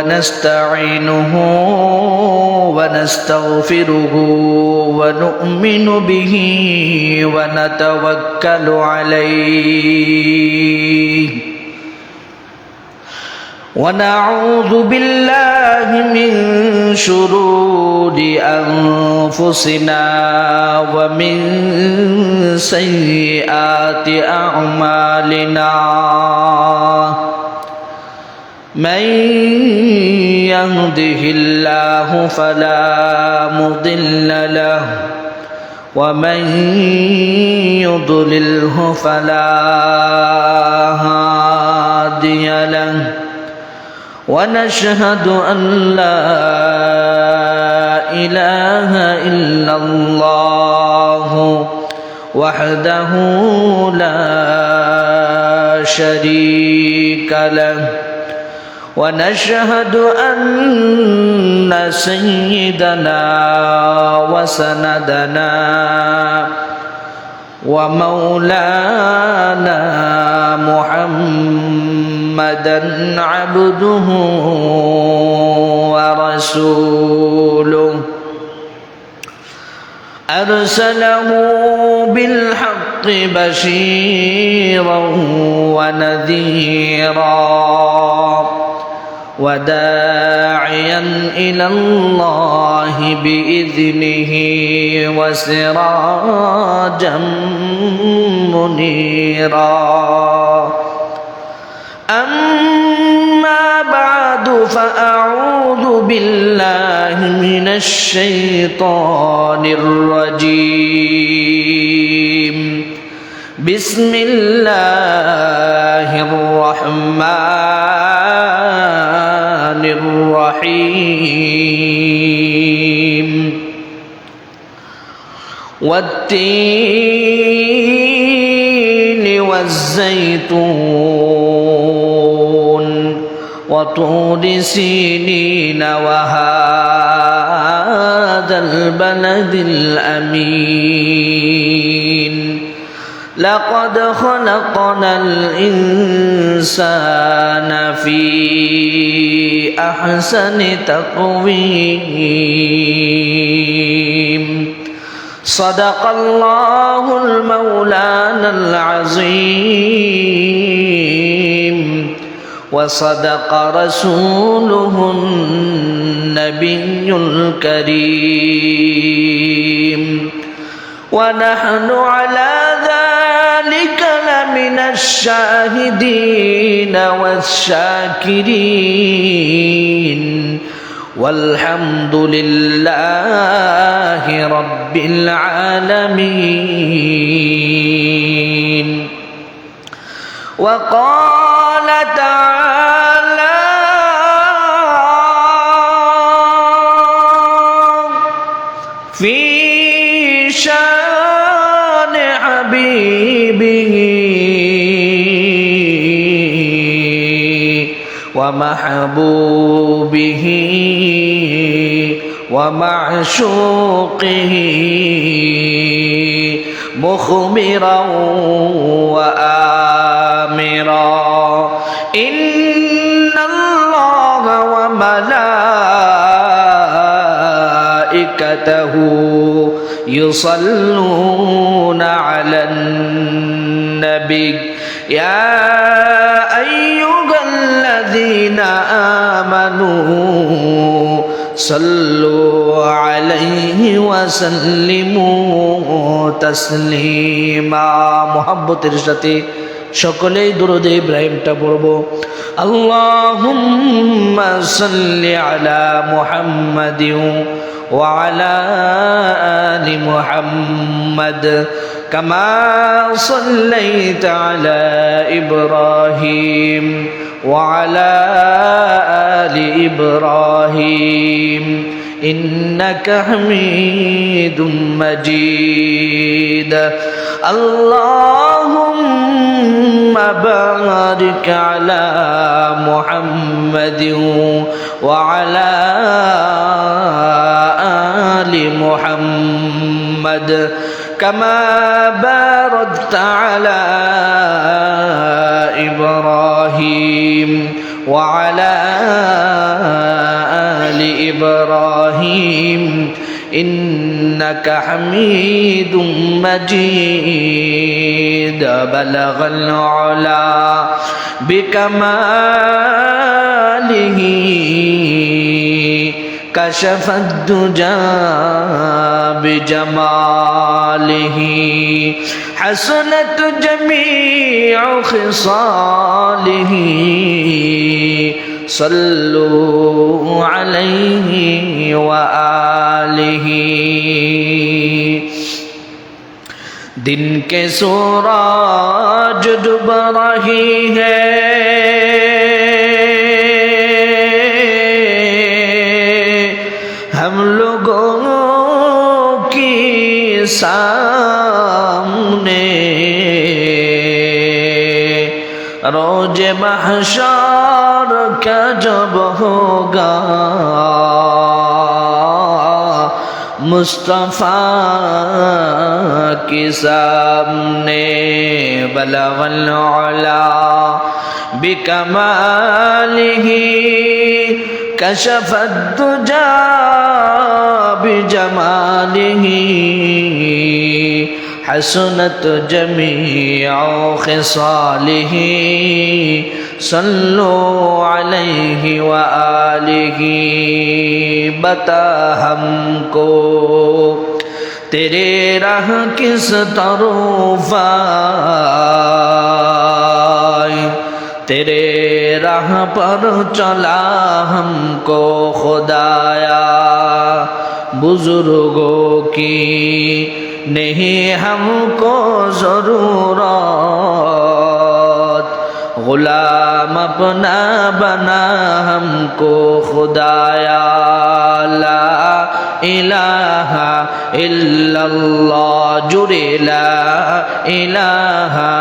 ونستعينه ونستغفره ونؤمن به ونتوكل عليه ونعوذ بالله من شرور أنفسنا ومن سيئات أعمالنا من يهده الله فلا مضل له ومن يضلله فلا هادي له ونشهد أن لا إله إلا الله وحده لا شريك له ونشهد أن سيدنا وسندنا ومولانا محمدا عبده ورسوله أرسله بالحق بشيرا ونذيرا وداعيا إلى الله بإذنه وسراجا منيرا أما بعد فأعوذ بالله من الشيطان الرجيم بسم الله الرحمن الرحيم والتين والزيتون وطور سينين وهذا البلد الأمين لقد خلقنا الإنسان في أحسن تقويم صدق الله المولانا العظيم وصدق رسوله النبي الكريم ونحن على ذلك لمن الشاهدين والشاكرين والحمد لله رب العالمين وقال تعالى في شان حبيبه ومحبوبه ومعشوقه مخبرا وآمرا إن الله وملائكته يصلون على النبي يا أيها الذين آمنوا صلوا عليه وسلموا تسليما محبতের সাথে সকলেই দুরূদ ইব্রাহিমটা পড়ব আল্লাহুম্মা সাল্লি আলা মুহাম্মাদিন ওয়া আলা আলি মুহাম্মাদ কামা সাল্লাইতা আলা ইব্রাহিম ওয়া আলা আলি ইব্রাহিম إنك حميد مجيد اللهم بارك على محمد وعلى آل محمد كما باركت على إبراهيم وعلى آل إبراهيم إنك حميد مجيد بلغ العلا بكماله كشف الدجى بجماله حسنت جميع خصاله صلوا عليه وآله दिन के सूरज डूब रही है हम लोगों की सामने रोज महशर का जब होगा मुस्तफ़ा के सामने बलगल उला बिकमालिही कशफत दुजा बिजमालिही हसनत जमीअ खिसालिही सल्लु अलैहि व आलिहि बता हमको तेरे राह किस तरफ आए तेरे राह पर चला हमको खुदाया बुजुर्गों की नहीं हमको जरूरत गुलाम अपना बना हमको खुदाया ला इलाहा इल्लल्लाह जुरे ला इलाहा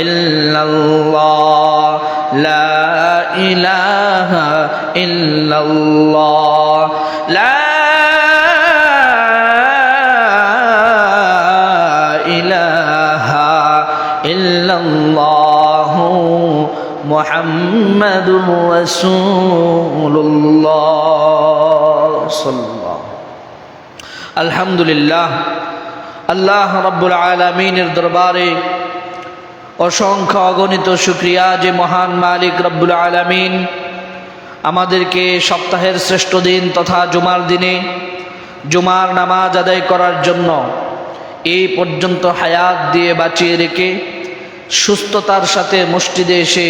इल्लल्लाह ला इलाहा इल्लल्लाह ला इलाहा इल्लल्लाह मुहम्मदुर रसूलुल्लाह सल्लल्लाहु अल्हम्दुलिल्लाह अल्लाह रब्बुल आलमीনের দরবারে অসংখ্য অগণিত শুকরিয়া যে মহান মালিক রব্বুল আলামিন আমাদেরকে সপ্তাহের শ্রেষ্ঠ দিন তথা জুমার দিনে জুমার নামাজ আদায় করার জন্য এই পর্যন্ত হায়াত দিয়ে বাঁচিয়ে রেখে সুস্থতার সাথে মসজিদে এসে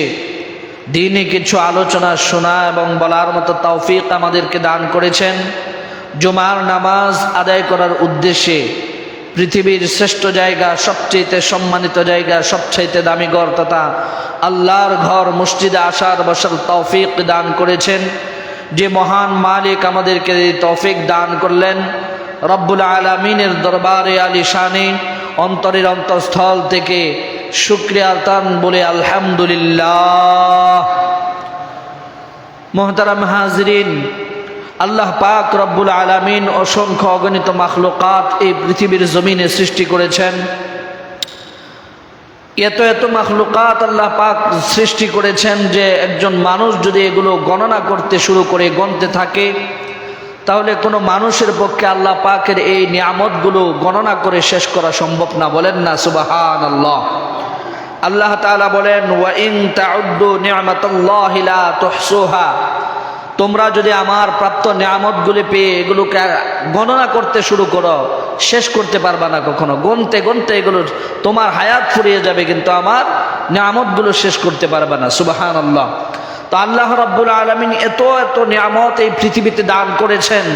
দিনে কিছু আলোচনা শোনা এবং বলার মতো তৌফিক আমাদেরকে দান করেছেন। জুমার নামাজ আদায় করার উদ্দেশ্যে পৃথিবীর শ্রেষ্ঠ জায়গা, সবচেয়ে সম্মানিত জায়গা, সবচেয়ে দামি ঘর তথা আল্লাহর ঘর মসজিদে আসার বসার তৌফিক দান করেছেন। যে মহান মালিক আমাদেরকে তৌফিক দান করলেন, রব্বুল আলামিনের দরবারে আলিশানে অন্তরের অন্তঃস্থল থেকে শুকরিয়া তান বলে আলহামদুলিল্লাহ। মুহতারাম হাজরিন, আল্লাহ পাক রব্বুল আলামিন অসংখ্য অগণিত মাখলুকাত এই পৃথিবীর জমিনে সৃষ্টি করেছেন। এত এত মাখলুকাত আল্লাহ পাক সৃষ্টি করেছেন যে একজন মানুষ যদি এগুলো গণনা করতে শুরু করে গণতে থাকে তাহলে কোনো মানুষের পক্ষে আল্লাহ পাকের এই নিয়ামতগুলো গণনা করে শেষ করা সম্ভব না। বলেন না সুবহানাল্লাহ। আল্লাহ তাআলা বলেন ওয়া ইন তাউদ্দু নি'মাতাল্লাহি লা তুহসুহা, তোমরা যদি আমার প্রাপ্ত নিয়ামতগুলি পেয়ে এগুলোকে গণনা করতে শুরু করো শেষ করতে পারবা না কখনো। গণতে গণতে এগুলো তোমার হায়াত ফুরিয়ে যাবে কিন্তু আমার নিয়ামতগুলো শেষ করতে পারবা না। সুবহানাল্লাহ। তো আল্লাহ রাব্বুল আলামিন এত এত নিয়ামত এই পৃথিবীতে দান করেছেন,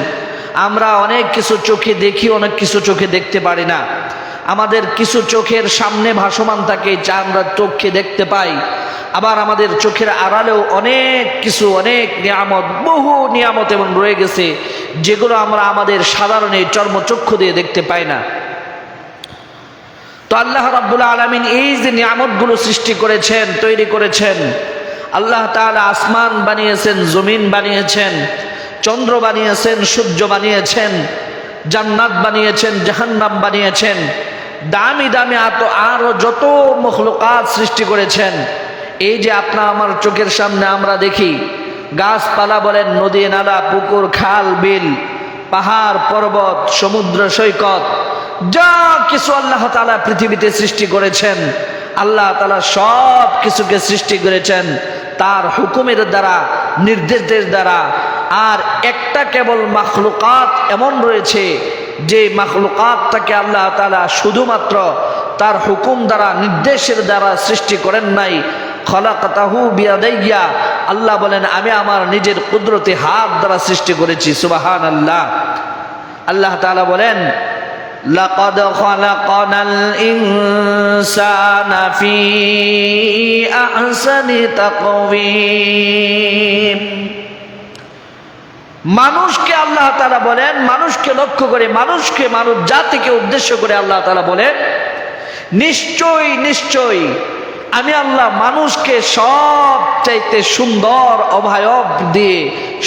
আমরা অনেক কিছু চোখে দেখি, অনেক কিছু চোখে দেখতে পারি না। আমাদের কিছু চোখের সামনে ভাসমান থাকে যা আমরা চোখে দেখতে পাই, আবার আমাদের চোখের আড়ালেও অনেক কিছু, অনেক নিয়ামত, বহু নিয়ামত এমন রয়ে গেছে যেগুলো আমরা আমাদের সাধারণ এই চর্মচক্ষু দিয়ে দেখতে পাই না। তো আল্লাহ রাব্বুল আলামিন এই যে নিয়ামতগুলো সৃষ্টি করেছেন, তৈরি করেছেন, আল্লাহ তাআলা আসমান বানিয়েছেন, জমিন বানিয়েছেন, চন্দ্র বানিয়েছেন, সূর্য বানিয়েছেন, জান্নাত বানিয়েছেন, জাহান্নাম বানিয়েছেন, দামি দামি আরো যত মখলুকাত সৃষ্টি করেছেন, এই যে আপনার আমার চোখের সামনে আমরা দেখি গাছপালা বলেন, নদী নালা, পুকুর, খাল, বিল, পাহাড়, পর্বত, সমুদ্র সৈকত, যা কিছু আল্লাহ তাআলা পৃথিবীতে সৃষ্টি করেছেন, আল্লাহ তাআলা সব কিছুকে সৃষ্টি করেছেন তার হুকুমের দ্বারা, নির্দেশের দ্বারা। আর একটা কেবল মাখলুকাত এমন রয়েছে যে মাখলুকাতটাকে আল্লাহ তাআলা শুধুমাত্র তার হুকুম দ্বারা, নির্দেশের দ্বারা সৃষ্টি করেন নাই। খলাকাতাহু বিয়াদাইয়া, আল্লাহ বলেন আমি আমার নিজের কুদরতি হাত দ্বারা সৃষ্টি করেছি। সুবহানাল্লাহ। আল্লাহ তাআলা বলেন লাকাদ খালাকানাল ইনসানা ফি আহসানি তাকওয়িম। মানুষকে আল্লাহ তাআলা বলেন, মানুষকে লক্ষ্য করে, মানুষকে, মানব জাতিকে উদ্দেশ্য করে আল্লাহ তাআলা বলেন নিশ্চয়ই নিশ্চয়ই আমি আল্লাহ মানুষকে সবচাইতে সুন্দর অবয়ব দিয়ে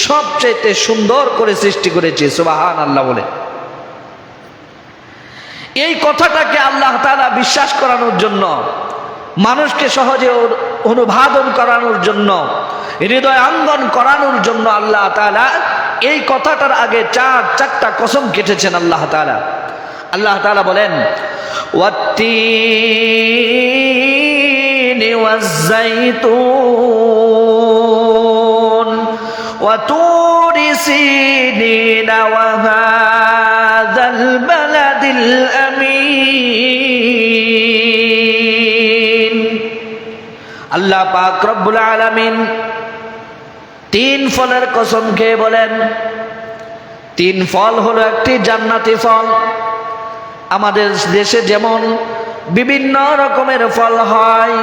সবচাইতে সুন্দর করে সৃষ্টি করেছি। সুবহানাল্লাহ বলে এই কথাটাকে আল্লাহ তাআলা বিশ্বাস করানোর জন্য, মানুষকে সহজে অনুবাদন করানোর জন্য, হৃদয় আঙ্গন করানোর জন্য আল্লাহ তাআলা এই কথাটার আগে চারটা কসম কেটেছেন। আল্লাহ তাআলা বলেন ওয়াত্তিনি ওয়াজ্জাইতুন ওয়া তুরি সিনিনা ওয়া হাযাল বালাদিল আমিন। আল্লাহ পাক রব্বুল আলামিন তিন ফলের কসম খেয়ে বলেন, তিন ফল হলো একটি জান্নাতি ফল। আমাদের দেশে যেমন বিভিন্ন রকমের ফল হয়,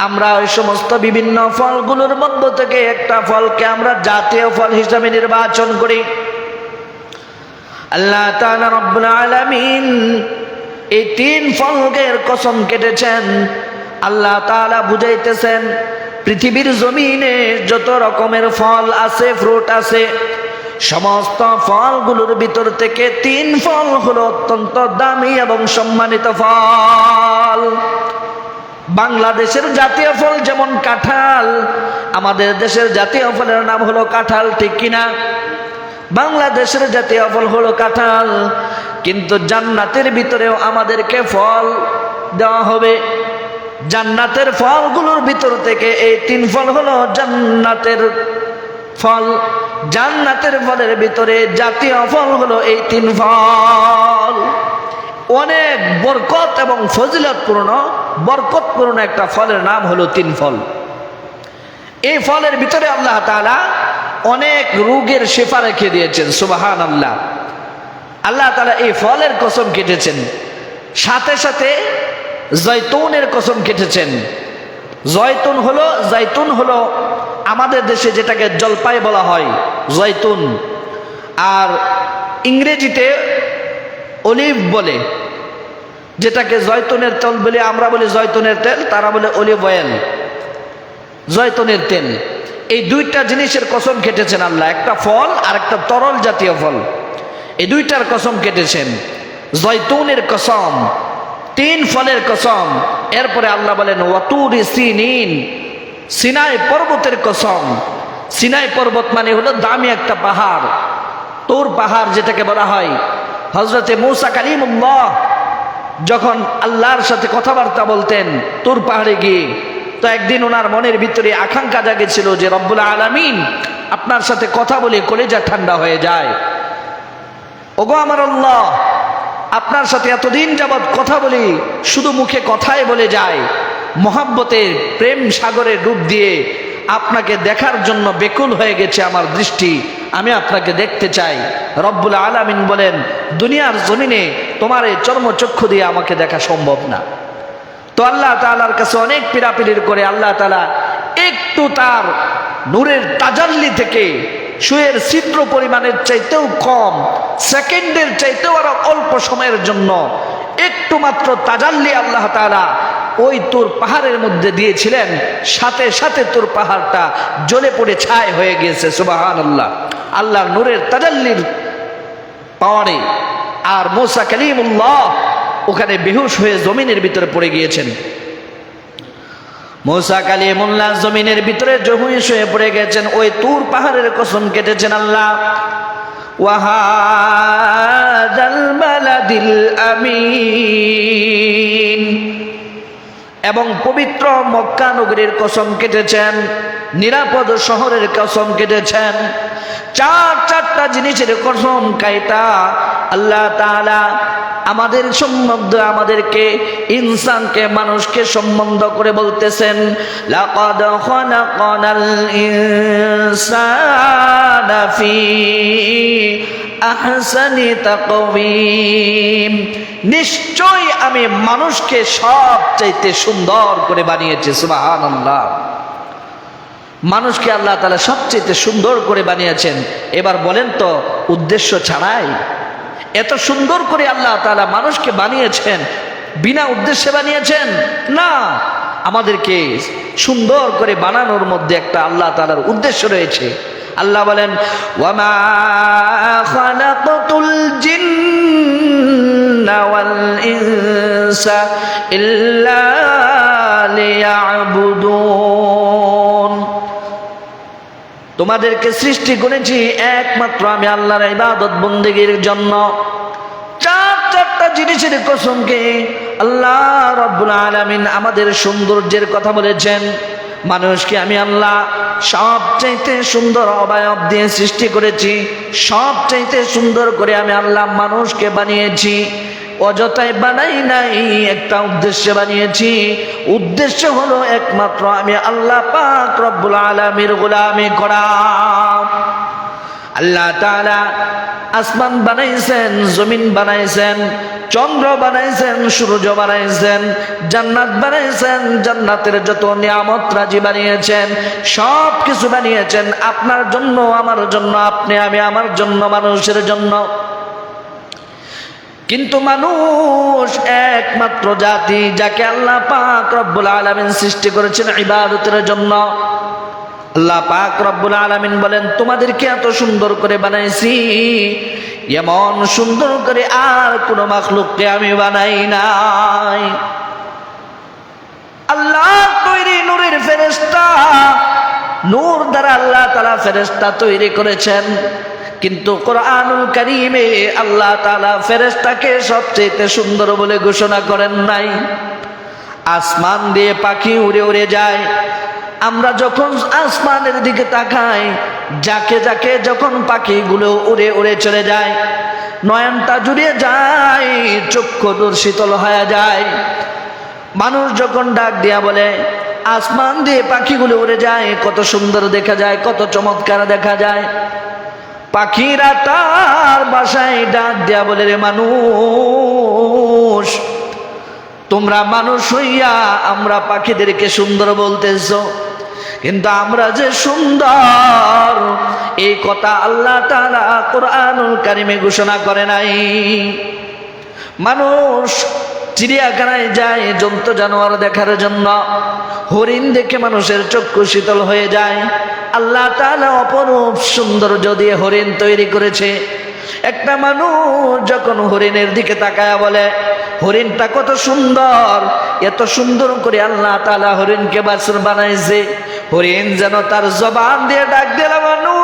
আমরা ওই সমস্ত বিভিন্ন ফলগুলোর মধ্য থেকে একটা ফলকে আমরা জাতীয় ফল হিসাবে নির্বাচন করি। আল্লাহ তাআলা রব্বুল আলামিন এই তিন ফলের কসম কেটেছেন। আল্লাহ তাআলা বুঝাইতেছেন পৃথিবীর জমিনে যত রকমের ফল আছে, ফ্রুট আছে, সমস্ত ফলগুলোর ভিতর থেকে তিন ফল হলো অত্যন্ত দামি এবং সম্মানিত ফল। বাংলাদেশের জাতীয় ফল যেমন কাঁঠাল, আমাদের দেশের জাতীয় ফলের নাম হলো কাঁঠাল, ঠিক কিনা? বাংলাদেশের জাতীয় ফল হলো কাঁঠাল, কিন্তু জান্নাতের ভিতরেও আমাদেরকে ফল দেওয়া হবে। জান্নাতের ফলগুলোর ভিতর থেকে এই তিন ফল হলো জান্নাতের ফল। জান্নাতের ফলের ভিতরে জাতীয় ফল হলো এই তিন ফল। অনেক বরকত এবং বরকতপূর্ণ একটা ফলের নাম হলো তিন ফল। এই ফলের ভিতরে আল্লাহ তাআলা অনেক রোগের শিফা রেখে দিয়েছেন। সুবহানাল্লাহ। আল্লাহ তাআলা এই ফলের কসম কেটেছেন, সাথে সাথে জয়তুনের কসম কেটেছেন। জয়তুন হলো আমাদের দেশে যেটাকে জলপাই বলা হয়, জয়তুন। আর ইংরেজিতে অলিভ বলে, যেটাকে জয়তুনের তেল বলে। আমরা বলি জয়তুনের তেল, তারা বলে অলিভ অয়েল, জয়তুনের তেল। এই দুইটা জিনিসের কসম কেটেছেন আল্লাহ, একটা ফল আর একটা তরল জাতীয় ফল। এই দুইটার কসম কেটেছেন, জয়তুনের কসম, তিন ফলের কসম। এরপরে আল্লাহ বলেন ওয়াতুরি সিনিন, সিনাই পর্বতের কসম। সিনাই পর্বত মানে হলো দামি একটা পাহাড়, তুর পাহাড় যেটাকে বলা হয়। হযরতে মূসা কালিমুল্লাহ যখন আল্লাহর সাথে কথাবার্তা বলতেন তুর পাহাড়ে গিয়ে, তো একদিন ওনার মনের ভিতরে আকাঙ্ক্ষা জাগেছিল যে রব্বুল আলামিন আপনার সাথে কথা বলে কলিজা ঠান্ডা হয়ে যায়। ওগো আমার আল্লাহ, আপনার সাথে এতদিন যাবৎ কথা বলি, শুধু মুখে কথাই বলে যায়, মহাব্বতের প্রেম সাগরের রূপ দিয়ে আপনাকে দেখার জন্য বেকুল হয়ে গেছে আমার দৃষ্টি, আমি আপনাকে দেখতে চাই। রব্বুল আলামিন বলেন দুনিয়ার জমিনে তোমার এই চর্মচক্ষু দিয়ে আমাকে দেখা সম্ভব না। তো আল্লাহ তাআলার কাছে অনেক পীড়াপিড়ির করে আল্লাহ তাআলা একটু তার নূরের তাজাল্লি থেকে সুয়ের ছিদ্র পরিমাণের চাইতেও কম, সেকেন্ডের চাইতেও আরো অল্প সময়ের জন্য একটু মাত্র তাজাল্লি আল্লাহ তাআলা ওই তুর পাহাড়ের মধ্যে দিয়েছিলেন। সাথে সাথে তুর পাহাড়টা জ্বলে পড়ে ছাই হয়ে গিয়েছে। সুবহানাল্লাহ। আল্লাহর নূরের তাজাল্লির পাওয়ারে আর মূসা কালিমুল্লাহ ওখানে বেহুশ হয়ে জমিনের ভিতরে পড়ে গিয়েছেন। মূসা কালিমুল্লাহ জমিনের ভিতরে জহুইশ হয়ে পড়ে গেছেন, ওই তুর পাহাড়ের কসম কেটেছেন আল্লাহ, ওয়াহাদাল বালাদিল আমিন, এবং পবিত্র মক্কা নগরীর কসম কেটেছেন, নিরাপদ শহরের কসম কেটেছেন। চারটা জিনিসের কসম কাইটা আল্লাহ তাআলা আমাদের সম্বন্ধে, আমাদেরকে, ইনসানকে, মানুষকে সম্বন্ধ করে বলতেছেন, লাকাদ খালাকানাল ইনসানা ফি আহসানি তাকওয়িম, নিশ্চয় আমি মানুষকে সবচাইতে সুন্দর করে বানিয়েছি। সুবহানাল্লাহ, মানুষকে আল্লাহ তাআলা সবচাইতে সুন্দর করে বানিয়েছেন। এবার বলেন তো, উদ্দেশ্য ছাড়াই এত সুন্দর করে আল্লাহ তাআলা মানুষকে বানিয়েছেন, বিনা উদ্দেশ্যে বানিয়েছেন না। আমাদেরকে সুন্দর করে বানানোর মধ্যে একটা আল্লাহ তাআলার উদ্দেশ্য রয়েছে। আল্লাহ বলেন, ওয়ামা খালাকতুল জিন্না ওয়াল ইনসা ইল্লা লিয়াবুদুন, তোমাদেরকে সৃষ্টি করেছি একমাত্র আমি আল্লাহর ইবাদত বন্দেগীর জন্য। চারটা জিনিসের কসমকে আল্লাহ রাব্বুল আলামিন আমাদের সৌন্দর্যের কথা বলেছেন। মানুষকে আমি আল্লাহ সবচাইতে সুন্দর অবয়ব দিয়ে সৃষ্টি করেছি, সবচাইতে সুন্দর করে আমি আল্লাহ মানুষকে বানিয়েছি। অযথাই বানাই নাই, একটা উদ্দেশ্যে বানিয়েছি। উদ্দেশ্য হলো একমাত্র আমি আল্লাহ পাক রব্বুল আলামিনের গোলামি করা। আল্লাহ তাআলা আসমান বানাইছেন, জমিন বানাইছেন, চন্দ্র বানাইছেন, সূর্য বানাইছেন, জান্নাত বানাইছেন, জান্নাতের যত নিয়ামত রাজি বানিয়েছেন, সব কিছু বানিয়েছেন আপনার জন্য, আমার জন্য, আপনি আমি, আমার জন্য, মানুষের জন্য। কিন্তু মানুষ একমাত্র জাতি যাকে আল্লাহ পাক রব্বুল আলামিন সৃষ্টি করেছেন ইবাদতের জন্য। আল্লাহ পাক রব্বুল আলামিন বলেন, তোমাদেরকে এত সুন্দর করে বানাইছি, এমন সুন্দর করে আর কোন মাখলুককে আমি বানাই নাই। আল্লাহ তৈরি নূরের ফেরেশতা, নূর দ্বারা আল্লাহ তাআলা ফেরেশতা তৈরি করেছেন। কিন্তু কোরআনুল কারীমে আল্লাহ তাআলা ফেরেশতাকে সবচেয়ে সুন্দর বলে ঘোষণা করেন নাই। আসমান দিয়ে পাখি উড়ে উড়ে যায়, আমরা যখন আসমানের দিকে তাকাই, যাকে যাকে যখন পাখিগুলো উড়ে উড়ে চলে যায়, নয়নটা জুড়িয়ে যায়, চক্ষু শীতল হয়ে যায়। মানুষ যখন ডাক দিয়া বলে, আসমান দিয়ে পাখিগুলো উড়ে যায়, কত সুন্দর দেখা যায়, কত চমৎকার দেখা যায়। পাখিরা তার বাসায় ডাক দিয়া বলে, রে মানুষ, তোমরা মানুষ হইয়া আমরা পাখিদেরকে সুন্দর বলতেছো, কিন্তু আমরা যে সুন্দর এই কথা আল্লাহ তাআলা কোরআনুল কারীমে ঘোষণা করে নাই। মানুষ চিড়িয়াখানায় যায় জন্তু জানোয়ার দেখার জন্য, হরিণ দেখে মানুষের চক্ষু শীতল হয়ে যায়। আল্লাহ তাআলা অপরূপ সৌন্দর্য দিয়ে হরিণ তৈরি করেছে। একটা মানুষ যখন হরিণের দিকে তাকায় বলে, হরিণটা কত সুন্দর, এত সুন্দর করে আল্লাহ তাআলা হরিণকে বাছুর বানাইছে। হরিণ যেন তার জবান দিয়ে ডাক দিল, মানুষ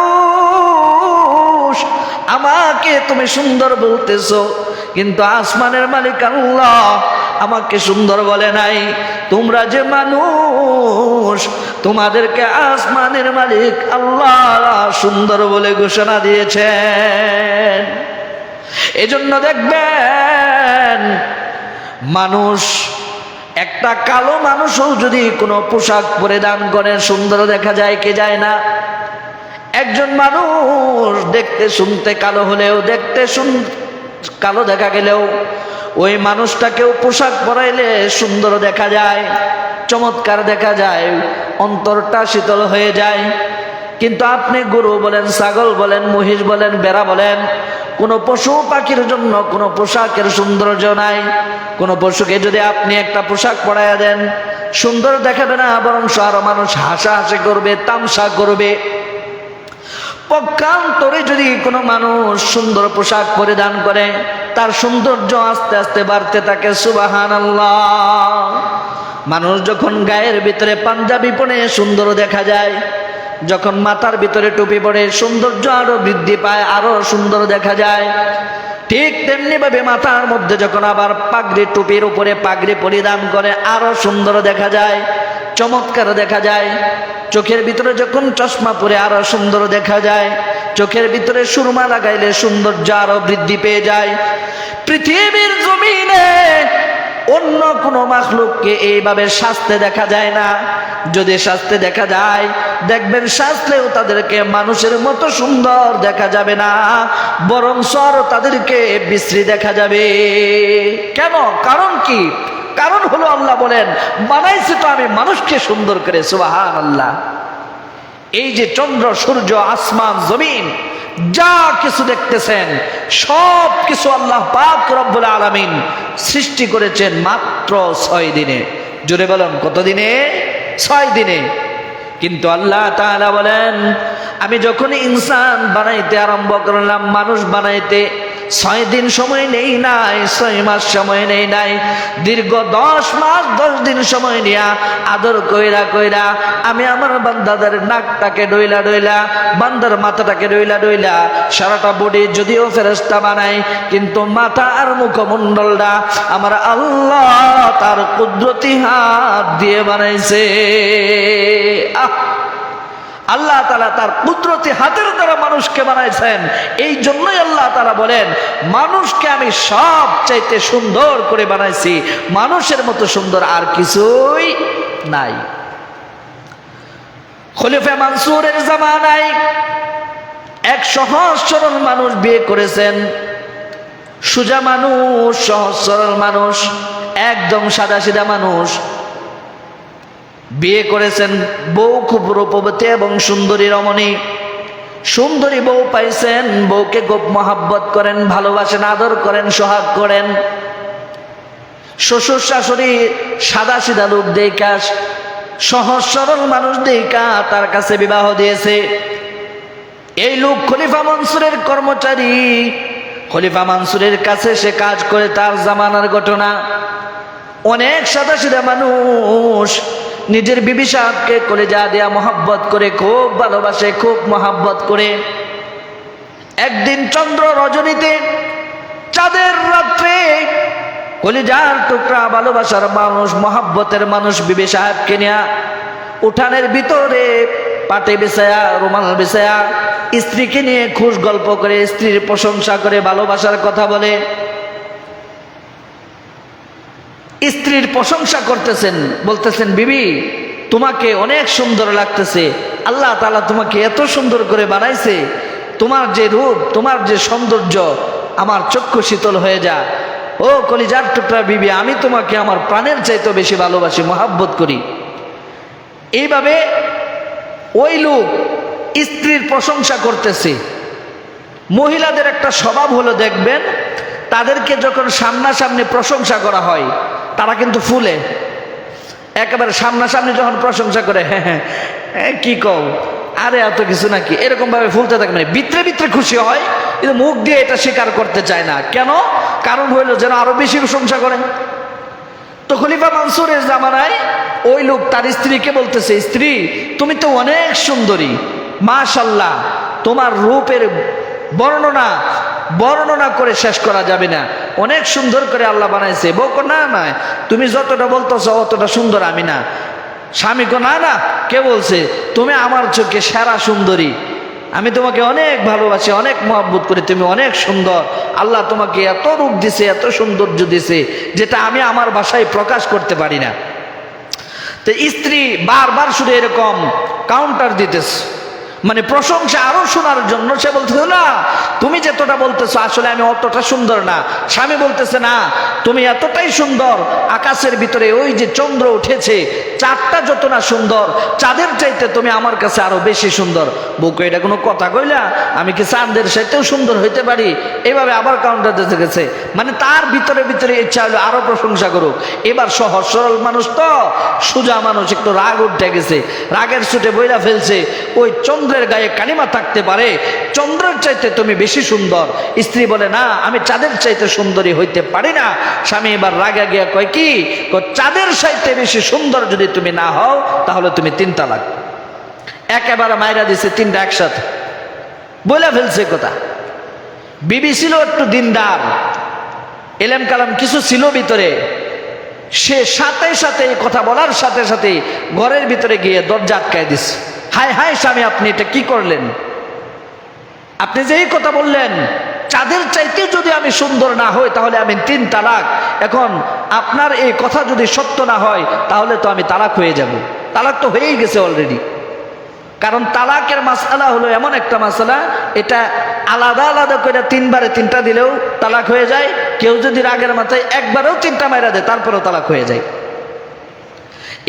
আমাকে তুমি সুন্দর বলতেছো, কিন্তু আসমানের মালিক আল্লাহ আমাকে সুন্দর বলে নাই। তোমরা যে মানুষ, তোমাদেরকে আসমানের মালিক আল্লাহ সুন্দর বলে ঘোষণা দিয়েছেন। এজন্য দেখবেন, মানুষ, একটা কালো মানুষও যদি কোনো পোশাক পরিধান করে সুন্দর দেখা যায় কি যায় না? একজন মানুষ দেখতে শুনতে কালো হলেও, দেখতে কালো দেখা গেলেও, ওই মানুষটাকেও পোশাক পরাইলে সুন্দর দেখা যায়, চমৎকার দেখা যায়, অন্তরটা শীতল হয়ে যায়। কিন্তু আপনি গরু বলেন, ছাগল বলেন, মহিষ বলেন, বেড়া বলেন, কোনো পশু পাখির জন্য কোনো পোশাকের সৌন্দর্য নাই। কোনো পশুকে যদি আপনি একটা পোশাক পরাইয়া দেন, সুন্দর দেখাবে না, বরং আরো মানুষ হাসাহাসি করবে, তামসা করবে। পক্ষান্তরে যদি কোনো মানুষ সুন্দর পোশাক পরিধান করে, তার সৌন্দর্য আস্তে আস্তে বাড়তে থাকে। সুবহানাল্লাহ। মানুষ যখন গায়ের ভিতরে পাঞ্জাবি পরে সুন্দর দেখা যায়, যখন মাথার ভিতরে টুপি পরে সৌন্দর্য আরো বৃদ্ধি পায়, আরো সুন্দর দেখা যায়। ঠিক তেমনি ভাবে মাথার মধ্যে যখন আবার পাগড়ি, টুপির উপরে পাগড়ি পরিধান করে আরো সুন্দর দেখা যায়, চমৎকার দেখা যায়। চোখের ভিতরে যখন চশমা পরে আরো সুন্দর দেখা যায়, চোখের ভিতরে সুরমা লাগাইলে সৌন্দর্য আরো বৃদ্ধি পেয়ে যায়। পৃথিবীর জমিনে অন্য কোনো মাখলুককে এইভাবে সাজতে দেখা যায় না। যদি সাজতে দেখা যায়, দেখবেন সাজলেও তাদেরকে মানুষের মতো সুন্দর দেখা যাবে না, বরং তাদেরকে বিশ্রী দেখা যাবে। কেন? কারণ কি? কারণ হলো আল্লাহ বলেন, বানাইছি তো আমি মানুষকে সুন্দর করে। সুবহানাল্লাহ। এই যে চন্দ্র, সূর্য, আসমান, জমিন, যা কিছু দেখতেছেন সব কিছু আল্লাহ পাক রব্বুল আলামিন সৃষ্টি করেছেন মাত্র 6 দিনে। জোরে বলেন, কত দিনে? 6 দিনে। কিন্তু আল্লাহ তাআলা বলেন, আমি যখন ইনসান বানাইতে আরম্ভ করলাম, মানুষ বানাইতে 6 দিন সময় নেই নাই, 6 মাস সময় নেই নাই, দীর্ঘ 10 মাস 10 দিন সময় নিয়া আদর কইরা কইরা আমি আমার বান্দাদের নাকটাকে ডইলা ডইলা, বান্দার মাথাটাকে ডইলা ডইলা, সারাটা বডি যদিও ফেরেশতা বানাই, কিন্তু মাথা আর মুখমণ্ডলটা আমার আল্লাহ তার কুদরতি হাত দিয়ে বানাইছে। আল্লাহ তাআলা তার কুদরতি হাতের দ্বারা মানুষকে বানাইছেন। এই জন্যই আল্লাহ তাআলা বলেন, মানুষকে আমি সব চাইতে সুন্দর করে বানাইছি, মানুষের মতো সুন্দর আর কিছুই নাই। খলিফা মানসুরের জামানায় এক সহজ সরল মানুষ বিয়ে করেছেন। সোজা মানুষ, সহজ সরল মানুষ, একদম সাদা সিধা মানুষ বিয়ে করেছেন। বউ খুব রূপবতী এবং সুন্দরী রমণী। সুন্দরী বউ পাইছেন, বউকে খুব মহাব্বত করেন, ভালোবাসেন, আদর করেন, সোহাগ করেন। শ্বশুর শাশুড়ি সাদা সিধা লোক দেখা, সহজ সরল মানুষ দেখা তার কাছে বিবাহ দিয়েছে। এই লোক খলিফা মনসুরের কর্মচারী। খলিফা মনসুরের কাছে সে কাজ করে। তার জামানার ঘটনা। অনেক সাদা সিধা মানুষ নিজের বিবি সাহেবকে কলিজা দেয়া মহাব্বত করে, খুব ভালোবাসে, খুব মহাব্বত করে। একদিন চন্দ্র রজনীতে, চাঁদের রাত্রে, কলিজার টুকরা ভালোবাসার মানুষ, মহাব্বতের মানুষ বিবি সাহেবকে নিয়ে উঠানের ভিতরে পাটে বিছায়া, রুমাল বিছায়া স্ত্রীকে নিয়ে খুশ গল্প করে, স্ত্রীর প্রশংসা করে, ভালোবাসার কথা বলে। স্ত্রীর প্রশংসা করতেছেন, বলতেছেন, বিবি তোমাকে অনেক সুন্দর লাগতেছে, আল্লাহ তাআলা তোমাকে এত সুন্দর করে বানাইছে, তোমার যে রূপ, তোমার যে সৌন্দর্য, আমার চক্ষু শীতল হয়ে যায়। ও কলিজার টুকরা বিবি, আমি তোমাকে আমার প্রাণের চাইতে বেশি ভালোবাসি, মহাব্বত করি। এইভাবে ওই লোক স্ত্রীর প্রশংসা করতেছে। মহিলাদের একটা স্বভাব হলো, দেখবেন তাদেরকে যখন সামনাসামনি প্রশংসা করা হয় তারা কিন্তু ফুলে। একেবারে সামনাসামনি যখন প্রশংসা করে, হ্যাঁ হ্যাঁ কি কও, আরে এত কিছু নাকি, এরকম ভাবে ফুলতে থাকে। মানে ভিতরে ভিতরে খুশি হয়, কিন্তু মুখ দিয়ে এটা স্বীকার করতে চায় না। কেন? কারণ হইলো যেন আরো বেশি প্রশংসা করেন। তো খলিফা মনসুরের জামানায় ওই লোক তার স্ত্রীকে বলতেছে, স্ত্রী তুমি তো অনেক সুন্দরী, মাশাআল্লাহ, তোমার রূপের বর্ণনা করে শেষ করা যাবে না, অনেক সুন্দর করে আল্লাহ বানাইছে। বউ কো না না, তুমি যতটা বলতেছো অতটা সুন্দর আমি না। স্বামী কো না না, কে বলছে, তুমি আমার চোখে সেরা সুন্দরী, আমি তোমাকে অনেক ভালোবাসি, অনেক মহব্বত করি, তুমি অনেক সুন্দর, আল্লাহ তোমাকে এত রূপ দিছে, এত সৌন্দর্য দিছে, যেটা আমি আমার ভাষায় প্রকাশ করতে পারি না। তো স্ত্রী বারবার শুধু এরকম কাউন্টার দিতেছে, মানে প্রশংসা আরো শোনার জন্য। সে বলতেছে, না তুমি যতটা বলতেছো আসলে আমি অতটা সুন্দর না। স্বামী বলতেছে, না তুমি এতটাই সুন্দর, আকাশের ভিতরে ওই যে চন্দ্র উঠেছে, চাঁদটা যত না সুন্দর, চাঁদের চাইতে তুমি আমার কাছে আরো বেশি সুন্দর। বউকে এটা কোনো কথা কইলা, আমি কি চাঁদের চাইতেও সুন্দর হইতে পারি? এইভাবে আবার কাউন্টার দিতে গেছে। মানে তার ভিতরে ভিতরে ইচ্ছা হলো আরো প্রশংসা করুক। এবার সহজ সরল মানুষ তো, সোজা মানুষ, একটু রাগ উঠে গেছে, রাগের ছুটে বইরা ফেলছে, ওই চন্দ্র চন্দ্রের গায়ে কালিমা থাকতে পারে, চন্দ্রের চাইতে তুমি বেশি সুন্দর। স্ত্রী বলে, না, আমি চাঁদের চাইতে সুন্দরী হইতে পারি না। স্বামী এবার রাগা গিয়া কয়, কি? চাঁদের চাইতে বেশি সুন্দর যদি তুমি না হও তাহলে তুমি 3 তালাক। একেবারে মাইরা দিছে 3টা একসাথে, বলে ফেলছে কথা। বিবি ছিল একটু দিনদার, এলেম কালাম কিছু ছিল ভিতরে। সে সাথে সাথে কথা বলার সাথে সাথে ঘরের ভিতরে গিয়ে দরজা আটকায় দিছে। হায় হায় স্বামী, আপনি এটা কি করলেন? আপনি যে এই কথা বললেন, চাঁদের চাইতে যদি আমি সুন্দর না হই তাহলে আমি 3 তালাক। এখন আপনার এই কথা যদি সত্য না হয় তাহলে তো আমি তালাক হয়ে যাব। তালাক তো হয়েই গেছে অলরেডি। কারণ তালাকের মাসআলা হলো এমন একটা মাসআলা, এটা আলাদা আলাদা করে 3 বারে 3টা দিলেও তালাক হয়ে যায়। কেউ যদি রাগের মাথায় একবারেও 3টা মাইরা দেয় তারপরেও তালাক হয়ে যায়।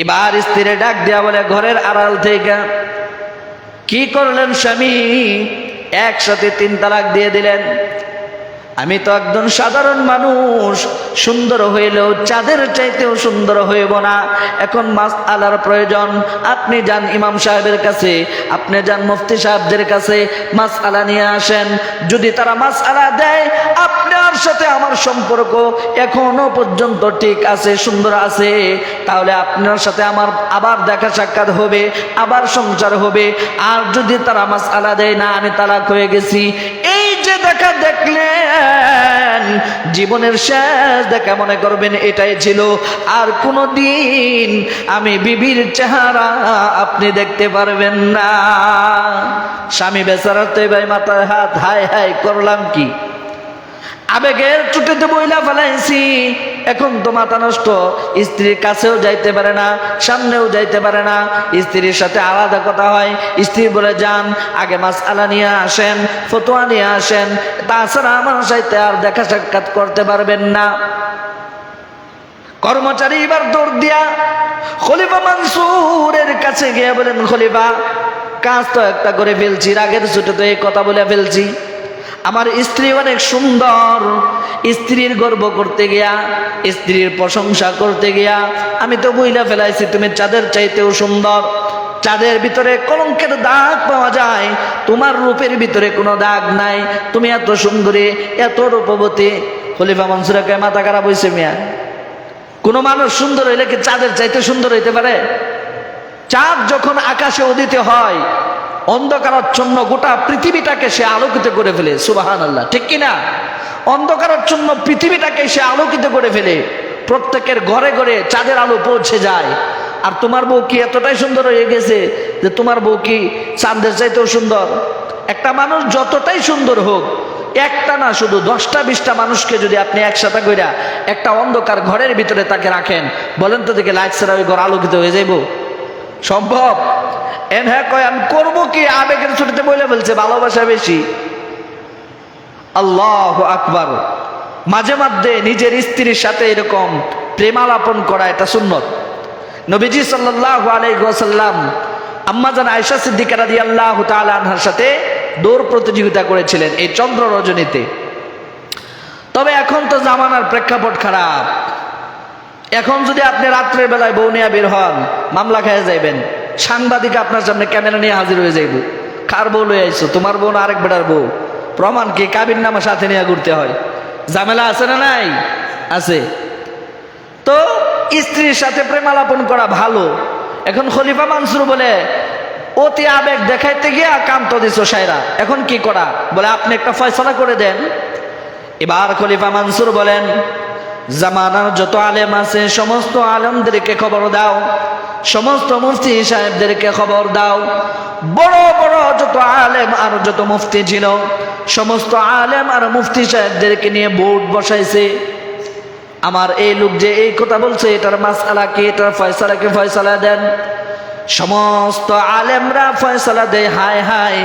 এবার স্ত্রীরে ডাক দেয়া বলে, ঘরের আড়াল থেকে, কি করলেন স্বামী? একসাথে 3 তালাক দিয়ে দিলেন। আমি তো একজন সাধারণ মানুষ, সুন্দর হইলেও চাঁদের চাইতেও সুন্দর হইব না। এখন মাসআলার প্রয়োজন। আপনি যান ইমাম সাহেবের কাছে, আপনি যান মুফতি সাহেবদের কাছে, মাসআলা নিয়ে আসেন। যদি তারা মাসআলা দেয় আপনার সাথে আমার সম্পর্ক এখনো পর্যন্ত ঠিক আছে, সুন্দর আছে, তাহলে আপনার সাথে আমার আবার দেখা সাক্ষাৎ হবে, আবার সংসার হবে। আর যদি তারা মাসআলা দেয় না, আমি তালাক হয়ে গেছি, এই যে দেখা দেখলেন, জীবনের শেষ দেখা মনে করবেন এটাই ছিল। আর কোনদিন আমি বিবির চেহারা আপনি দেখতে পারবেন না। স্বামী বেচারা তো ভাই মাথায় হাত, হায় হায় করলাম কি? আবেগের চুটিতে বইলা ফেলাইছি, এখন তো মাথা নষ্ট। স্ত্রীর কাছেও যাইতে পারে না, সামনেও যাইতে পারে না। স্ত্রীর সাথে আলাদা কথা হয়, স্ত্রী বলে, যান আগে মাসআলা নিয়ে আসেন, ফতোয়া নিয়ে আসেন, তাছাড়া আমার সাথে আর দেখা সাক্ষাৎ করতে পারবেন না। কর্মচারী এবার দৌড় দিয়া খলিফা মানসুরের কাছে গিয়ে বলেন, খলিফা, কাজ তো একটা করে ফেলছি, রাগের ছুটে তো এই কথা বলে ফেলছি। আমার স্ত্রী অনেক সুন্দর, স্ত্রীর গর্ব করতে গিয়া, স্ত্রীর প্রশংসা করতে গিয়া আমি তো বইলা ফেলাইছি তুমি চাঁদের চাইতেও সুন্দর। চাঁদের ভিতরে কলঙ্কের দাগ পাওয়া যায়, তোমার রূপের ভিতরে কোনো দাগ নাই। তুমি এত সুন্দরী, এত রূপবতী। খলিফা মানসুরকে মাথা খারাপ হয়েছে মিয়া। কোনো মানুষ সুন্দর হইলে কি চাঁদের চাইতে সুন্দর হইতে পারে? চাঁদ যখন আকাশে উদিত হয়, অন্ধকারাচ্ছন্ন গোটা পৃথিবীটাকে সে আলোকিত করে ফেলে। সুবহানাল্লাহ, ঠিক কিনা? অন্ধকারাচ্ছন্ন পৃথিবীটাকে সে আলোকিত করে ফেলে। প্রত্যেকের ঘরে ঘরে চাঁদের আলো পৌঁছে যায়। আর তোমার বউ কি এতটাই সুন্দর হয়ে গেছে যে তোমার বউ কি চাঁদের চাইতেও সুন্দর? একটা মানুষ যতটাই সুন্দর হোক, একটা না শুধু 10টা 20টা মানুষকে যদি আপনি একসাথে কইরা একটা অন্ধকার ঘরের ভিতরে তাকে রাখেন, বলেন তো দেখে লাইট ছাড়া ওই ঘর আলোকিত হয়ে যাইব? সম্ভব? হ্যাঁ কয়, আমি করবো কি? আবেগের ছুটিতে বলে ফেলছে, ভালোবাসা বেশি। আল্লাহু আকবার। মাঝে মাঝে নিজের স্ত্রীর সাথে এরকম প্রেমালাপন করা এটা সুন্নত। নবীজি সাল্লাল্লাহু আলাইহি ওয়াসাল্লাম আম্মা জান আয়েশা সিদ্দিকা রাদিয়াল্লাহু তাআলা আনহার সাথে দৌড় প্রতিযোগিতা করেছিলেন এই চন্দ্র রজনীতে। তবে এখন তো জামানার প্রেক্ষাপট খারাপ। এখন যদি আপনি রাত্রের বেলায় বউ নিয়ে বের হন, মামলা খেয়ে যাইবেন। সাংবাদিক আপনার সামনে ক্যামেরা নিয়ে হাজির হয়ে যাইব, কার বউ লয়ে আইছো? তোমার বউ না আরেক বেটার বউ? প্রমাণ কি? কাবির নামা সাথে নিয়ে ঘুরতে হয়। ঝামেলা আছে না নাই? আছে। তো স্ত্রীর সাথে প্রেমালাপন করা ভালো। এখন খলিফা মানসুর বলে, অতি আবেগ দেখাইতে গিয়া কান্ত দিছো সাইরা, এখন কি করা? বলে, আপনি একটা ফয়সালা করে দেন। এবার খলিফা মানসুর বলেন, জামানার যত আলেম আছে সমস্ত আলেমদেরকে খবর দাও, সমস্ত মুফতি সাহেবদেরকে খবর দাও। বড় বড় যত আলেম আর যত মুফতি ছিল সমস্ত আলেম আর মুফতি সাহেবদেরকে নিয়ে বোর্ড বসাইছে। আমার এই লোক যে এই কথা বলছে, এটার মাসআলা কি, এটার ফয়সালা কি, ফয়সালা দেন। সমস্ত আলেমরা ফয়সালা দেয়, হায় হায়,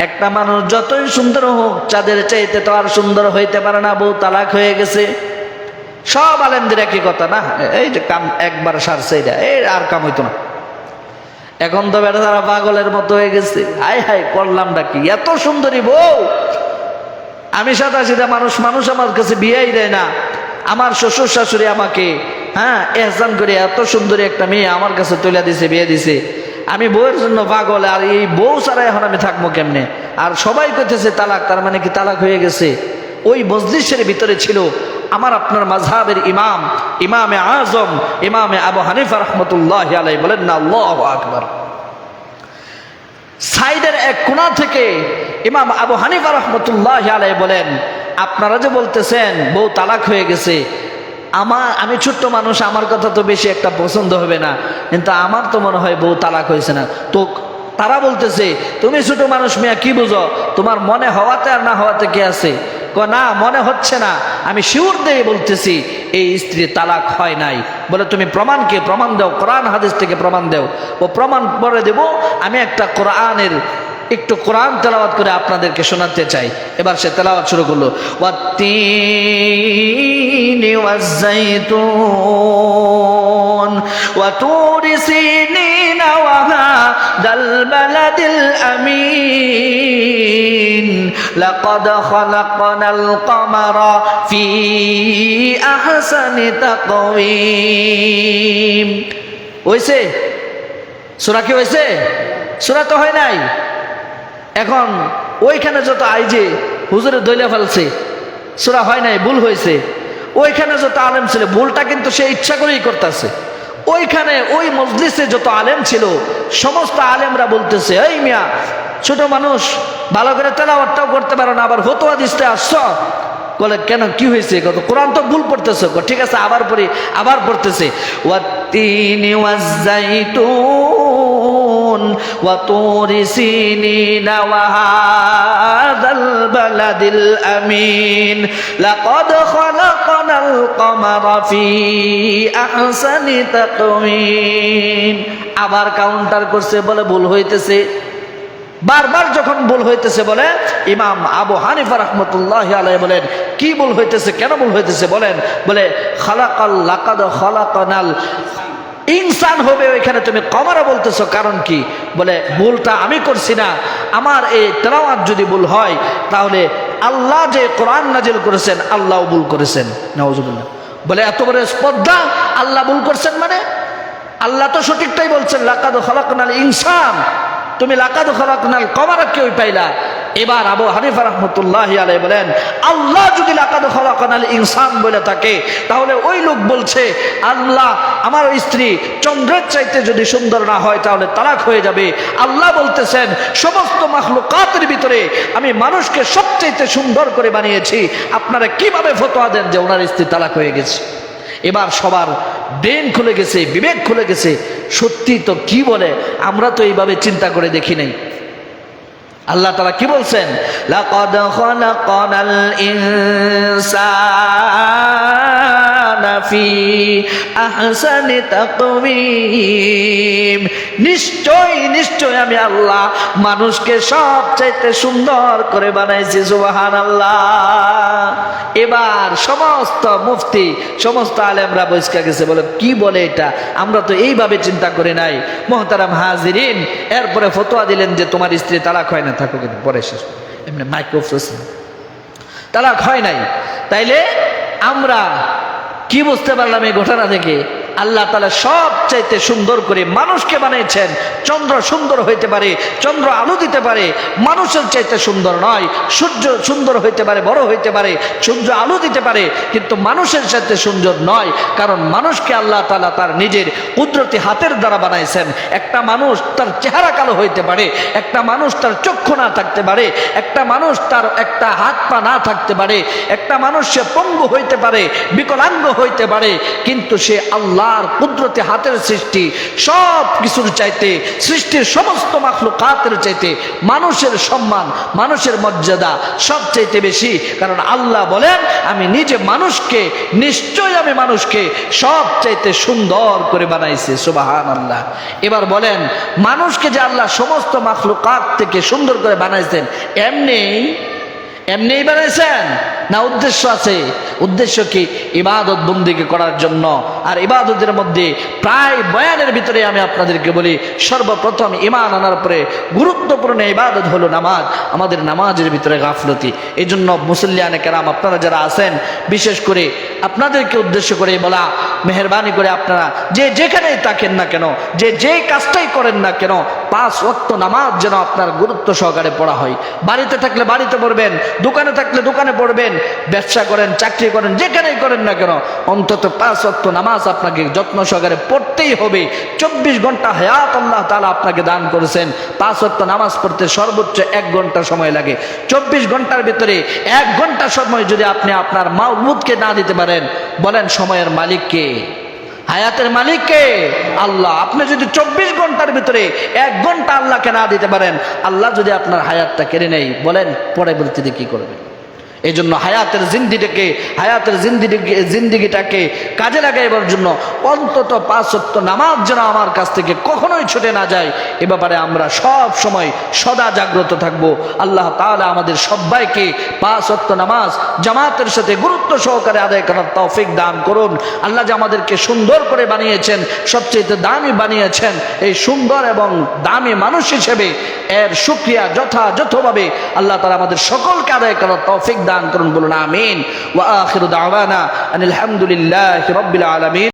একটা মানুষ যতই সুন্দর হোক চাঁদের চাইতে তো আর সুন্দর হইতে পারে না, বউ তালাক হয়ে গেছে। সব আলেমদের একই কথা, না এই যে কাম একবার সারছে, এটা এই আর কাম হইতো না। এখন তো বেটা তারা পাগলের মতো হয়ে গেছে। হায় হায়, করলামটা কি? এত সুন্দরী বউ, আমি সাদা সিধা মানুষ, মানুষ আমার কাছে বিয়েই দেয় না। আমার শ্বশুর শাশুড়ি আমাকে এহসান করে এত সুন্দরী একটা মেয়ে আমার কাছে তুলে দিছে, বিয়ে দিছে। আমি বউয়ের জন্য পাগল, আর এই বউ ছাড়া এখন আমি থাকবো কেমনে? আর সবাই কইতেছে তালাক, তার মানে কি তালাক হয়ে গেছে? ওই মজলিসের ভিতরে ছিল আমার আপনার মাযহাবের ইমাম, ইমামে আজম, ইমামে আবু হানিফা রাহমাতুল্লাহি আলাইহি। বলেন না আল্লাহু আকবার। সাইডের এক কোণা থেকে ইমাম আবু হানিফা রাহমাতুল্লাহি আলাইহি বলেন, আপনারা যে বলতেছেন বউ তালাক হয়ে গেছে, আমি ছোট্ট মানুষ, আমার কথা তো বেশি একটা পছন্দ হবে না, কিন্তু আমার তো মনে হয় বউ তালাক হয়েছে না। তো তারা বলতেছে, তুমি ছোট মানুষ মিয়া, কি বুঝো? তোমার মনে হওয়াতে আর না হওয়াতে কি আছে? না, মনে হচ্ছে না, আমি শিওর দিয়ে বলতেছি এই স্ত্রী তালাক হয় নাই। বলে তুমি প্রমাণকে প্রমাণ দাও, কোরআন হাদিস থেকে প্রমাণ দাও। ও প্রমাণ পরে দেব। আমি একটা একটু কোরআন তেলাওয়াত করে আপনাদেরকে শোনাতে চাই। এবার সে তেলাওয়াত শুরু করলো, ওয়াত্তিনি ওয়াজ্জাইতুন ওয়া তুরি সিনিন ওয়া হাদাল বালাদিল আমিন লাকাদ খালাকনাল কমারা ফি আহসানি তাকওয়িম। হইছে? সূরা কি হইছে? সূরা তো হয় নাই। এখন ওইখানে যত আইজে হুজুরে দইলা ফেলছে, সূরা হয় নাই, ভুল হয়েছে। ওইখানে যত আলেম ছিল, ভুলটা কিন্তু সে ইচ্ছা করেই করতেছে। ওইখানে ওই মজলিসে যত আলেম ছিল, সমস্ত আলেমরা বলতেছে, এই মিয়া ছোট মানুষ, ভালো করে তেলাওয়াতটাও করতে পারো না, আবার ফতোয়া দিতে আসছো। বলে কেন, কি হয়েছে? কত কোরআন তো ভুল পড়তেছে। ঠিক আছে, আবার পড়ি। আবার পড়তেছে, ওয়াত্তিনি ওয়াজ্জাইতুন ওয়া তুরি সিনিন ওয়া হাদাল বালাদিল আমিন লাকাদ খালাকনাল কমারা ফি আহসানি তাকওয়িম। আবার কাউন্টার করছে, বলে ভুল হইতেছে। বারবার যখন ভুল হইতেছে, বলে ইমাম আবু হানিফা রাহমাতুল্লাহি আলাইহি বলেন, কি ভুল হইতেছে, কেন ভুল হইতেছে? বলে খালাকাল লাকাদ খালাকনাল ইনসান হবে, ওইখানে তুমি কমারা বলতেছো, কারণ কি? বলে ভুলটা আমি করছি না, আমার এই তেলাওয়াত যদি ভুল হয়, তাহলে আল্লাহ যে কোরআন নাজিল করেছেন আল্লাহও ভুল করেছেন। নাউজুবিল্লাহ। বলে এত বড় স্পর্ধা, আল্লাহ ভুল করছেন মানে? আল্লাহ তো সঠিকটাই বলছেন, লাকাদ খালাকনাল ইনসান, তুমি লাকাদ খালাকনাল কমারা কেউ পাইলা। এবার আবু হানিফা রাহমাতুল্লাহি আলাইহি বলেন, আল্লাহ যদি লাকাদ খালাকনাল ইনসান বলে থাকে, তাহলে ওই লোক বলছে আল্লাহ আমার স্ত্রী চন্দ্রের চাইতে যদি সুন্দর না হয় তাহলে তালাক হয়ে যাবে। আল্লাহ বলতেছেন সমস্ত মাখলুকাতের ভিতরে আমি মানুষকে সবচাইতে সুন্দর করে বানিয়েছি, আপনারা কিভাবে ফতোয়া দেন যে ওনার স্ত্রী তালাক হয়ে গেছে? এবার সবার ব্রেন খুলে গেছে, বিবেক খুলে গেছে। সত্যি তো, কি বলে, আমরা তো এইভাবে চিন্তা করে দেখি নাই। আল্লাহ তাআলা কি বলছেন? লাকাদ খালাকনাল ইনসানা ফি আহসানি তাকওয়িম। নিশ্চয় আমি আল্লাহ মানুষকে সবচাইতে সুন্দর করে বানাইছি। সুবহানাল্লাহ। এবার সমস্ত মুফতি, সমস্ত আলেমরা বসকা গেছে, বলে কি বলে এটা, আমরা তো এইভাবে চিন্তা করি নাই। মুহতারাম হাজিরিন, এরপরে ফতোয়া দিলেন যে তোমার স্ত্রী তালাক হয় না, থাকো কিন্তু পরে শেষ। এমনি মাইক্রোফোন তালাক হয় নাই। তাইলে আমরা কি বুঝতে পারলাম এই ঘটনা থেকে? আল্লাহ তাআলা সবচাইতে সুন্দর করে মানুষকে বানিয়েছেন। চন্দ্র সুন্দর হইতে পারে, চন্দ্র আলো দিতে পারে, মানুষের চাইতে সুন্দর নয়। সূর্য সুন্দর হইতে পারে, বড় হইতে পারে, সূর্য আলো দিতে পারে, কিন্তু মানুষের চাইতে সুন্দর নয়। কারণ মানুষকে আল্লাহ তাআলা তার নিজের কুদরতি হাতের দ্বারা বানাইছেন। একটা মানুষ তার চেহারা কালো হইতে পারে, একটা মানুষ তার চক্ষু না থাকতে পারে, একটা মানুষ তার একটা হাত পা না থাকতে পারে, একটা মানুষ সে পঙ্গু হইতে পারে, বিকলাঙ্গ হইতে পারে, কিন্তু সে আল্লাহর কুদরতি হাতের সৃষ্টি। সব কিছুর চাইতে, সৃষ্টির সমস্ত মাখলুকাতের চাইতে মানুষের সম্মান, মানুষের মর্যাদা সবচাইতে বেশি। কারণ আল্লাহ বলেন, আমি নিজে মানুষকে, নিশ্চয় আমি মানুষকে সবচাইতে সুন্দর করে বানাইছি। সুবহানাল্লাহ। এবার বলেন, মানুষকে যে আল্লাহ সমস্ত মাখলুকাত থেকে সুন্দর করে বানাইছেন, এমনিই বানাইছেন না উদ্দেশ্য আছে? উদ্দেশ্য কি? ইবাদত বন্দেগী করার জন্য। আর ইবাদতের মধ্যে প্রায় বয়ানের ভিতরে আমি আপনাদেরকে বলি, সর্বপ্রথম ঈমান আনার পরে গুরুত্বপূর্ণ ইবাদত হলো নামাজ। আমাদের নামাজের ভিতরে গাফলতি। এই জন্য মুসল্লিয়ানে কেরাম আপনারা যারা আছেন, বিশেষ করে আপনাদেরকে উদ্দেশ্য করে বলা, মেহরবানি করে আপনারা যে যেখানেই থাকেন না কেন, যে যেই কাজটাই করেন না কেন, 5 ওয়াক্ত নামাজ যেন আপনার গুরুত্ব সহকারে পড়া হয়। বাড়িতে থাকলে বাড়িতে পড়বেন, দোকানে থাকলে দোকানে পড়বেন, ব্যবসা করেন, চাকরি করেন, যেখানেই করেন না কেন, অন্তত 5 ওয়াক্ত নামাজ আপনাকে যত্ন সহকারে পড়তেই হবে। 24 ঘন্টা হায়াত আল্লাহ তাআলা আপনাকে দান করেছেন। 5 ওয়াক্ত নামাজ পড়তে সর্বোচ্চ 1 ঘন্টা সময় লাগে। 24 ঘন্টার ভিতরে 1 ঘন্টা সময় যদি আপনি আপনার মাবুদকে না দিতে পারেন, বলেন সময়ের মালিক কে? হায়াতের মালিক কে? আল্লাহ। আপনি যদি 24 ঘন্টার ভিতরে 1 ঘন্টা আল্লাহকে না দিতে পারেন, আল্লাহ যদি আপনার হায়াতটা কেড়ে নেয়, বলেন পরবর্তীতে কি করবেন? এই জন্য হায়াতের জিন্দিগিটাকে কাজে লাগাইবার জন্য অন্তত 5 ওয়াক্ত নামাজ যেন আমার কাছ থেকে কখনোই ছুটে না যায়, এ ব্যাপারে আমরা সব সময় সদা জাগ্রত থাকব। আল্লাহ তাআলা আমাদের সবাইকে 5 ওয়াক্ত নামাজ জামাতের সাথে গুরুত্ব সহকারে আদায় করার তৌফিক দান করুন। আল্লাহ যে আমাদেরকে সুন্দর করে বানিয়েছেন, সবচেয়ে দামি বানিয়েছেন, এই সুন্দর এবং দামি মানুষ হিসেবে এর শুকরিয়া যথাযথভাবে আল্লাহ তাআলা আমাদের সকলকে আদায় করার তৌফিক দান করুন। বলুন আমিন। ওয়া আখিরু দাওয়ানা আনিল হামদুলিল্লাহি রাব্বিল আলামিন।